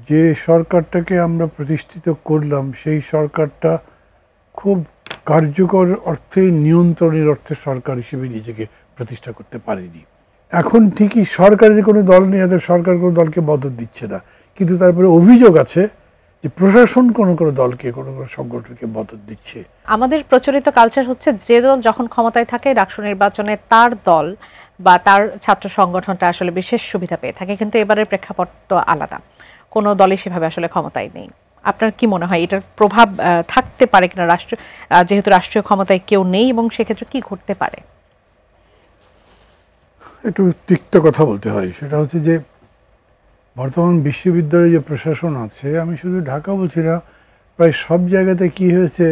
যে সরকারটাকে আমরা প্রতিষ্ঠিত করলাম সেই সরকারটা খুব কার্যকর অর্থে নিয়ন্ত্রণের অর্থে সরকার হিসেবে নিজেকে প্রতিষ্ঠা করতে পারেনি। এখন ঠিকই সরকারের কোনো দল নেই, এদের সরকার কোনো দলকে মদত দিচ্ছে না, কিন্তু তারপরে অভিযোগ আছে যে প্রশাসন কোনো কোনো দলকে কোনো কোনো সংগঠনকে মদত দিচ্ছে। আমাদের প্রচলিত কালচার হচ্ছে যে দল যখন ক্ষমতায় থাকে ডাকসু নির্বাচনে তার দল বা তার ছাত্র সংগঠনটা আসলে বিশেষ সুবিধা পেয়ে থাকে, কিন্তু এবারের প্রেক্ষাপট তো আলাদা, কোনো দলই সেভাবে আসলে ক্ষমতায় নেই। আপনার কি মনে হয় এটার প্রভাব থাকতে পারে কিনা যেহেতু রাষ্ট্রীয় ক্ষমতায় কেউ নেই, এবং সেক্ষেত্রে কি ঘটতে পারে? একটু তিক্ত কথা বলতে হয়, সেটা হচ্ছে যে বর্তমান বিশ্ববিদ্যালয়ে যে প্রশাসন আছে, আমি শুধু ঢাকা বলছি না, প্রায় সব জায়গাতে কি হয়েছে,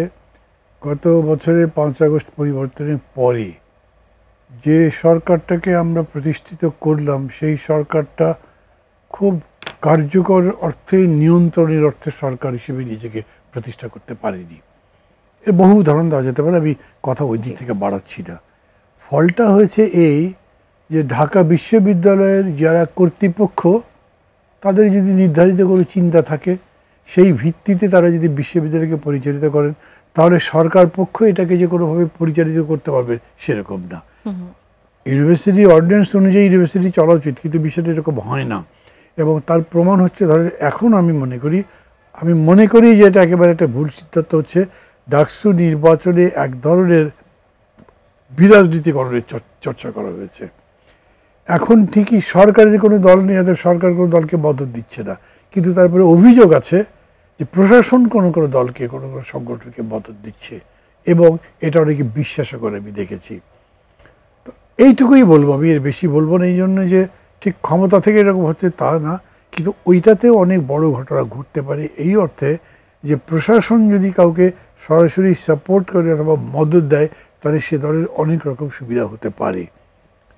গত বছরের 5 আগস্ট পরিবর্তনের পরে যে সরকারটাকে আমরা প্রতিষ্ঠিত করলাম সেই সরকারটা খুব কার্যকর অর্থে নিয়ন্ত্রণের অর্থে সরকার হিসেবে নিজেকে প্রতিষ্ঠা করতে পারেনি। এর বহু উদাহরণ দেওয়া যেতে পারে, আমি কথা ওই দিক থেকে বাড়াচ্ছি না। ফলটা হয়েছে এই যে ঢাকা বিশ্ববিদ্যালয়ের যারা কর্তৃপক্ষ, তাদের যদি নির্ধারিত কোনো চিন্তা থাকে, সেই ভিত্তিতে তারা যদি বিশ্ববিদ্যালয়কে পরিচালিত করেন, তাহলে সরকার পক্ষ এটাকে যে কোনোভাবে পরিচালিত করতে পারবে সেরকম না। ইউনিভার্সিটি অর্ডিন্যান্স অনুযায়ী ইউনিভার্সিটি চলা উচিত, কিন্তু বিষয়টা এরকম হয় না। এবং তার প্রমাণ হচ্ছে, ধরেন এখন আমি মনে করি যে এটা একেবারে একটা ভুল সিদ্ধান্ত হচ্ছে, ডাকসু নির্বাচনে এক ধরনের বিরাজনীতিকরণের চর্চা করা হয়েছে। এখন ঠিকই সরকারের কোনো দল নেই, এদের সরকার কোনো দলকে মদত দিচ্ছে না, কিন্তু তারপরে অভিযোগ আছে যে প্রশাসন কোনো কোনো দলকে কোনো কোনো সংগঠনকে মদত দিচ্ছে, এবং এটা অনেকে বিশ্বাসও করে আমি দেখেছি। তো এইটুকুই বলবো, আমি এর বেশি বলবো না। এই জন্য যে ঠিক ক্ষমতা থেকে এরকম হচ্ছে তা না, কিন্তু ওইটাতেও অনেক বড় ঘটনা ঘটতে পারে, এই অর্থে যে প্রশাসন যদি কাউকে সরাসরি সাপোর্ট করে অথবা মদত দেয়, তাহলে সে দলের অনেক রকম সুবিধা হতে পারে।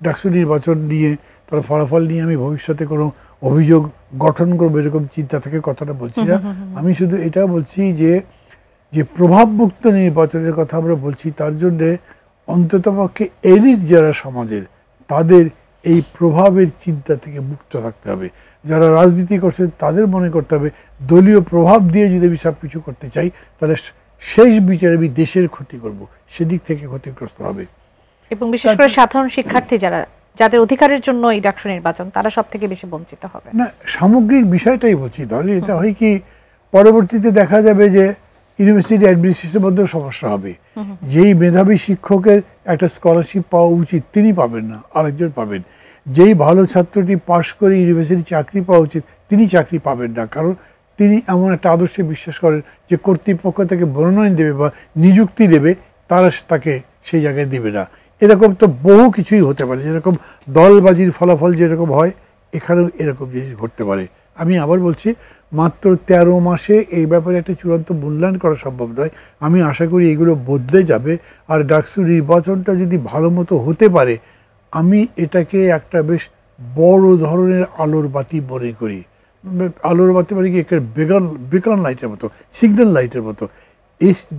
ডাকসু নির্বাচন নিয়ে, তার ফলাফল নিয়ে আমি ভবিষ্যতে কোনো অভিযোগ গঠন করবো এরকম চিন্তা থেকে কথাটা বলছি না। আমি শুধু এটা বলছি যে যে প্রভাবমুক্ত নির্বাচনের কথা আমরা বলছি, তার জন্যে অন্ততপক্ষে এলিট যারা সমাজের, তাদের এই প্রভাবের চিন্তা থেকে মুক্ত থাকতে হবে। যারা রাজনীতি করছে তাদের মনে করতে হবে দলীয় প্রভাব দিয়ে যদি আমি সব কিছু করতে চাই, তাহলে শেষ বিচারে আমি দেশের ক্ষতি করব, সেদিক থেকে ক্ষতিগ্রস্ত হবে। এবং বিশেষ করে সাধারণ শিক্ষার্থী যাদের অধিকারের জন্য এই ডাকসু নির্বাচন, তারা সব থেকে বেশি বঞ্চিত হবে। না, সামগ্রিক বিষয়টাই বলছি। তাহলে এটা হয় কি, পরবর্তীতে দেখা যাবে যে ইউনিভার্সিটি অ্যাডমিনিস্ট্রেশনের মধ্যেও সমস্যা হবে। যেই মেধাবী শিক্ষকের একটা স্কলারশিপ পাওয়া উচিত তিনি পাবেন না, আরেকজন পাবেন। যেই ভালো ছাত্রটি পাশ করে ইউনিভার্সিটি চাকরি পাওয়া উচিত তিনি চাকরি পাবেন না, কারণ তিনি এমন একটা আদর্শে বিশ্বাস করেন যে কর্তৃপক্ষ তাকে মনোনয়ন দেবে বা নিযুক্তি দেবে, তারা তাকে সেই জায়গায় দেবে না। এরকম তো বহু কিছুই হতে পারে, যেরকম দলবাজির ফলাফল যেরকম হয়, এখানেও এরকম জিনিস ঘটতে পারে। আমি আবার বলছি, মাত্র 13 মাসে এই ব্যাপারে একটা চূড়ান্ত মূল্যায়ন করা সম্ভব নয়। আমি আশা করি এগুলো বদলে যাবে। আর ডাকসু নির্বাচনটা যদি ভালো মতো হতে পারে, আমি এটাকে একটা বেশ বড় ধরনের আলোর বাতি মনে করি। আলোর বাতি মানে কি, একটা বেকন লাইটের মতো, সিগন্যাল লাইটের মতো।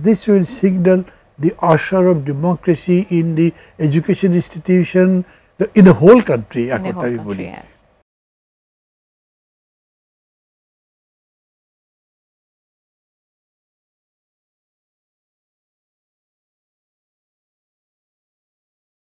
This will signal the usher of democracy in the education institution in the whole country, এক কথা আমি বলি।